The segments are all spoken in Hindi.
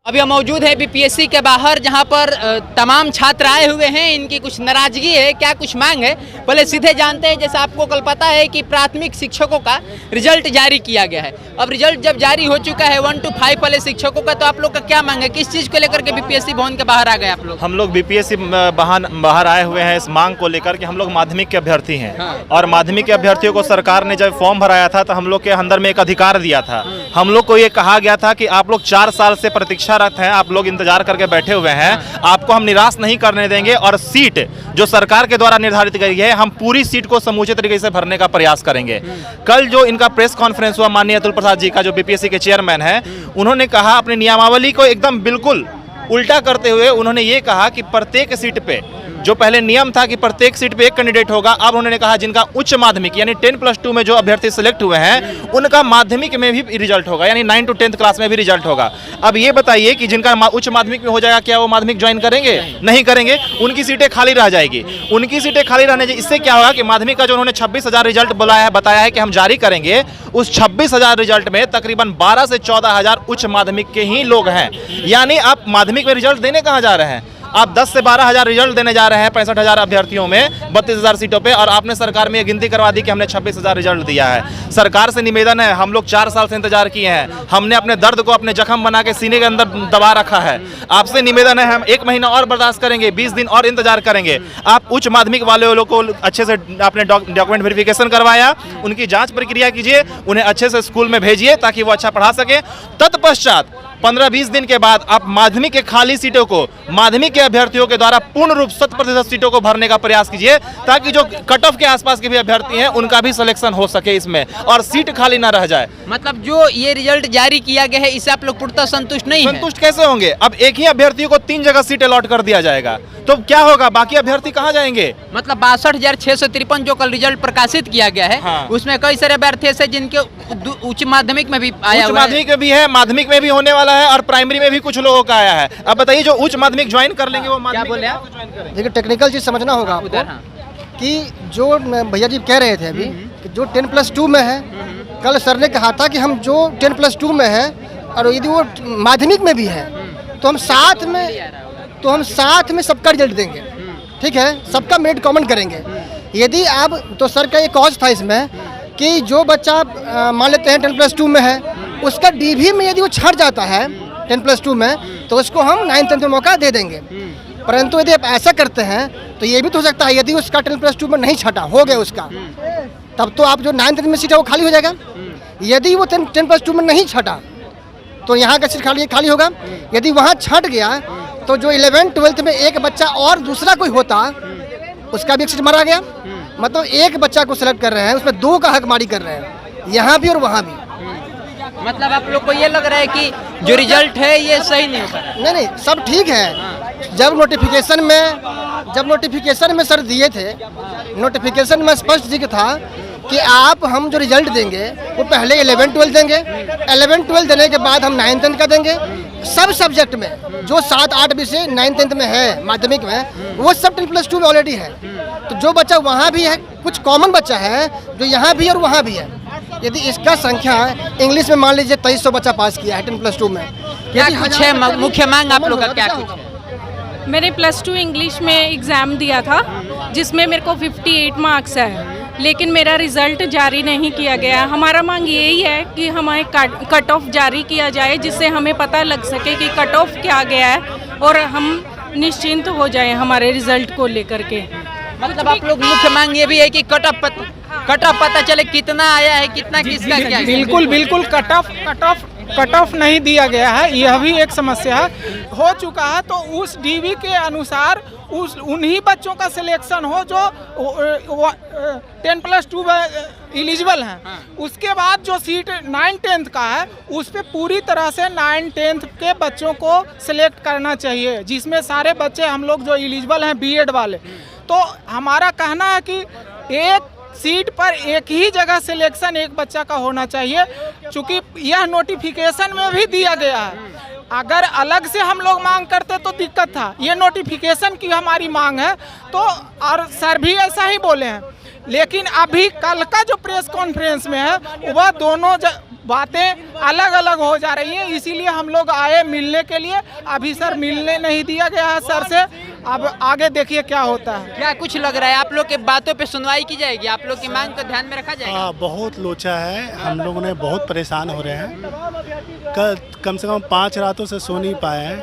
अभी हम मौजूद है बीपीएससी के बाहर, जहां पर तमाम छात्र आए हुए हैं। इनकी कुछ नाराजगी है, क्या कुछ मांग है, पहले सीधे जानते हैं। जैसा आपको कल पता है कि प्राथमिक शिक्षकों का रिजल्ट जारी किया गया है। अब रिजल्ट जब जारी हो चुका है 1 to 5 वाले शिक्षकों का, तो आप लोग का क्या मांग है? किस चीज़ को लेकर के बीपीएससी भवन के बाहर आ गए आप लोग? हम लोग बीपीएससी बाहर आए हुए हैं इस मांग को लेकर कि हम लोग माध्यमिक के अभ्यर्थी हैं। और माध्यमिक के अभ्यर्थियों को सरकार ने जब फॉर्म भराया था तो हम लोग के अंदर में एक अधिकार दिया था। हम लोग को ये कहा गया था कि आप लोग 4 साल से प्रतीक्षारत हैं, आप लोग इंतजार करके बैठे हुए हैं, आपको हम निराश नहीं करने देंगे। और सीट जो सरकार के द्वारा निर्धारित करी है, हम पूरी सीट को समूचे तरीके से भरने का प्रयास करेंगे। कल जो इनका प्रेस कॉन्फ्रेंस हुआ माननीय अतुल प्रसाद जी का, जो बीपीएससी के चेयरमैन है, उन्होंने कहा अपनी नियमावली को एकदम बिल्कुल उल्टा करते हुए उन्होंने ये कहा कि प्रत्येक सीट पे, जो पहले नियम था कि प्रत्येक सीट पे एक कैंडिडेट होगा, अब उन्होंने कहा जिनका उच्च माध्यमिक यानी 10+2 में जो अभ्यर्थी सिलेक्ट हुए हैं उनका माध्यमिक में भी रिजल्ट होगा, यानी 9 to 10th क्लास में भी रिजल्ट होगा। अब ये बताइए कि जिनका उच्च माध्यमिक में हो जाएगा, क्या वो माध्यमिक ज्वाइन करेंगे? नहीं करेंगे, उनकी सीटें खाली रह जाएगी। उनकी सीटें खाली रहने से इससे क्या होगा कि माध्यमिक का जो उन्होंने 26,000 रिजल्ट बताया है कि हम जारी करेंगे, उस 26,000 रिजल्ट में तकरीबन 12 से 14,000 उच्च माध्यमिक के ही लोग हैं। यानी आप माध्यमिक में रिजल्ट देने कहाँ जा रहे हैं? आप 10 से 12,000 रिजल्ट देने जा रहे हैं 65,000 अभ्यर्थियों में 32,000 सीटों पे, और आपने सरकार में ये गिनती करवा दी कि हमने 26,000 रिजल्ट दिया है। सरकार से निवेदन है, हम लोग 4 साल से इंतजार किए हैं, हमने अपने दर्द को अपने जख्म बना के सीने के अंदर दबा रखा है। आपसे निवेदन है, हम 1 महीना और बर्दाश्त करेंगे, 20 दिन और इंतजार करेंगे। आप उच्च माध्यमिक वाले लोग को अच्छे से आपने डॉक्यूमेंट वेरिफिकेशन करवाया, उनकी जाँच प्रक्रिया कीजिए, उन्हें अच्छे से स्कूल में भेजिए ताकि वो अच्छा पढ़ा सके। तत्पश्चात 15-20 दिन के बाद आप माध्यमिक के खाली सीटों को माध्यमिक के अभ्यर्थियों के द्वारा पूर्ण रूप 100% सीटों को भरने का प्रयास कीजिए, ताकि जो कट ऑफ के आसपास के भी अभ्यर्थी हैं उनका भी सिलेक्शन हो सके इसमें, और सीट खाली ना रह जाए। मतलब जो ये रिजल्ट जारी किया गया है, इससे आप लोग पूर्णतः संतुष्ट नहीं हैं? संतुष्ट कैसे होंगे? अब एक ही अभ्यर्थी को 3 जगह सीट अलॉट कर दिया जाएगा, तो क्या होगा? बाकी अभ्यर्थी कहाँ जाएंगे? मतलब 62,653 जो कल रिजल्ट प्रकाशित किया गया है, हाँ। उसमें कई सारे अभ्यर्थी ऐसे जिनके उच्च माध्यमिक में भी आया, उच्च माध्यमिक में भी है, माध्यमिक में भी होने वाला है, और प्राइमरी में भी कुछ लोगों का आया है। अब बताइए जो उच्च माध्यमिक ज्वाइन कर लेंगे वो माध्यमिक बोले आप? देखिए, टेक्निकल चीज समझना होगा आपको कि जो भैया जी कह रहे थे अभी कि जो 10+2 में है, कल सर ने कहा था कि हम जो 10+2 में है और यदि वो माध्यमिक में भी है तो हम साथ में सबका रिजल्ट देंगे। ठीक है, सबका मेरिट कॉमन करेंगे। यदि आप तो सर का एक कॉज था इसमें कि जो बच्चा मान लेते हैं 10+2 में है, उसका डीवी में यदि वो छट जाता है 10+2 में, तो उसको हम 9th-10th में मौका दे देंगे। परंतु यदि आप ऐसा करते हैं तो ये भी तो हो सकता है यदि उसका 10+2 में नहीं छटा, हो गया उसका, तब तो आप जो 9th-10th में सीट है वो खाली हो जाएगा। यदि वो 10+2 में नहीं छटा तो यहाँ का सीट खाली होगा। यदि वहाँ छट गया तो जो 11th-12th में एक बच्चा और दूसरा कोई होता, उसका भी एक सीट मारा गया। मतलब एक बच्चा को सिलेक्ट कर रहे हैं, उसमें 2 का हकमारी कर रहे हैं, यहाँ भी और वहाँ भी। मतलब आप लोग को ये लग रहा है कि जो रिजल्ट है ये सही नहीं होगा? नहीं, सब ठीक है। जब नोटिफिकेशन में सर दिए थे, नोटिफिकेशन में स्पष्ट जिक्र था कि हम जो रिजल्ट देंगे वो पहले 11-12 देंगे, 11-12 देने के बाद हम 9th-10th का देंगे। सब सब्जेक्ट में जो 7-8 विषय 9th-10th में है माध्यमिक में, वो सब 10+2 में ऑलरेडी है। तो जो बच्चा वहाँ भी है, कुछ कॉमन बच्चा है जो यहाँ भी और वहाँ भी है। यदि इसका संख्या इंग्लिश में मान लीजिए 2300 बच्चा पास किया है 10+2 में, क्या कुछ है मुख्य मांग आप लोग का? क्या कुछ है? मैंने +2 इंग्लिश में एग्ज़ाम दिया था जिसमें मेरे को 58 मार्क्स है, लेकिन मेरा रिज़ल्ट जारी नहीं किया गया। हमारा मांग यही है कि हमें कट ऑफ जारी किया जाए, जिससे हमें पता लग सके कि कट ऑफ क्या गया है और हम निश्चिंत हो जाएं हमारे रिज़ल्ट को लेकर के। मतलब आप लोग मुख्य मांग ये भी है कि कट ऑफ पता चले कितना आया है, कितना किसका क्या है? बिल्कुल कट ऑफ नहीं दिया गया है, यह भी एक समस्या है। हो चुका है तो उस डीवी के अनुसार उन्हीं बच्चों का सिलेक्शन हो जो 10+2 एलिजिबल हैं। उसके बाद जो सीट 9th-10th का है, उस पे पूरी तरह से 9th-10th के बच्चों को सिलेक्ट करना चाहिए, जिसमें सारे बच्चे हम लोग जो एलिजिबल हैं बीएड वाले। तो हमारा कहना है कि एक सीट पर एक ही जगह सिलेक्शन एक बच्चा का होना चाहिए, क्योंकि यह नोटिफिकेशन में भी दिया गया है। अगर अलग से हम लोग मांग करते तो दिक्कत था, ये नोटिफिकेशन की हमारी मांग है। तो और सर भी ऐसा ही बोले हैं लेकिन अभी कल का जो प्रेस कॉन्फ्रेंस में है वह दोनों बातें अलग अलग हो जा रही हैं, इसीलिए हम लोग आए मिलने के लिए। अभी सर मिलने नहीं दिया गया है सर से, अब आगे देखिए क्या होता है। क्या कुछ लग रहा है आप लोग के बातों पे सुनवाई की जाएगी, आप लोग की मांग को ध्यान में रखा जाएगा? बहुत लोचा है, हम लोगों ने बहुत परेशान हो रहे हैं। कम से कम 5 रातों से सो नहीं पाए हैं।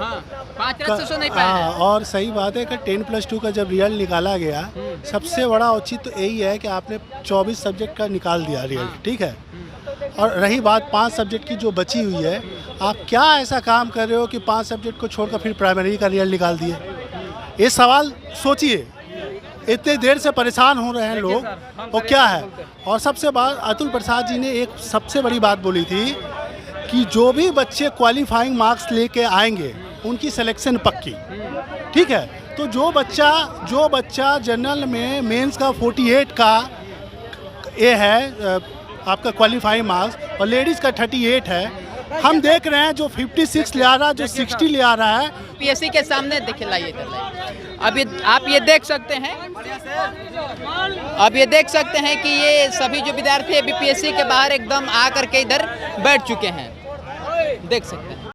5 रात से सो नहीं पाए हैं। और सही बात है कि 10+2 का जब रिजल्ट निकाला गया, सबसे बड़ा औचित्य तो यही है कि आपने 24 सब्जेक्ट का निकाल दिया रिजल्ट, ठीक है। और रही बात 5 सब्जेक्ट की जो बची हुई है, आप क्या ऐसा काम कर रहे हो कि 5 सब्जेक्ट को छोड़कर फिर प्राइमरी का रिजल्ट निकाल दिए? ये सवाल सोचिए, इतने देर से परेशान हो रहे हैं लोग, और क्या है। और सबसे बात, अतुल प्रसाद जी ने एक सबसे बड़ी बात बोली थी कि जो भी बच्चे क्वालिफाइंग मार्क्स लेके आएंगे उनकी सिलेक्शन पक्की, ठीक है। तो जो बच्चा जनरल में मेंस का 48 का ये है आपका क्वालिफाइंग मार्क्स, और लेडीज़ का 38 है, हम देख रहे हैं जो 56 ले आ रहा है, जो 60 ले आ रहा है। पीएससी के सामने देखिए, लाइए इधर लाइए। अभी आप ये देख सकते हैं, अब ये देख सकते हैं कि ये सभी जो विद्यार्थी अभी पीएससी के बाहर एकदम आकर के इधर बैठ चुके हैं, देख सकते हैं।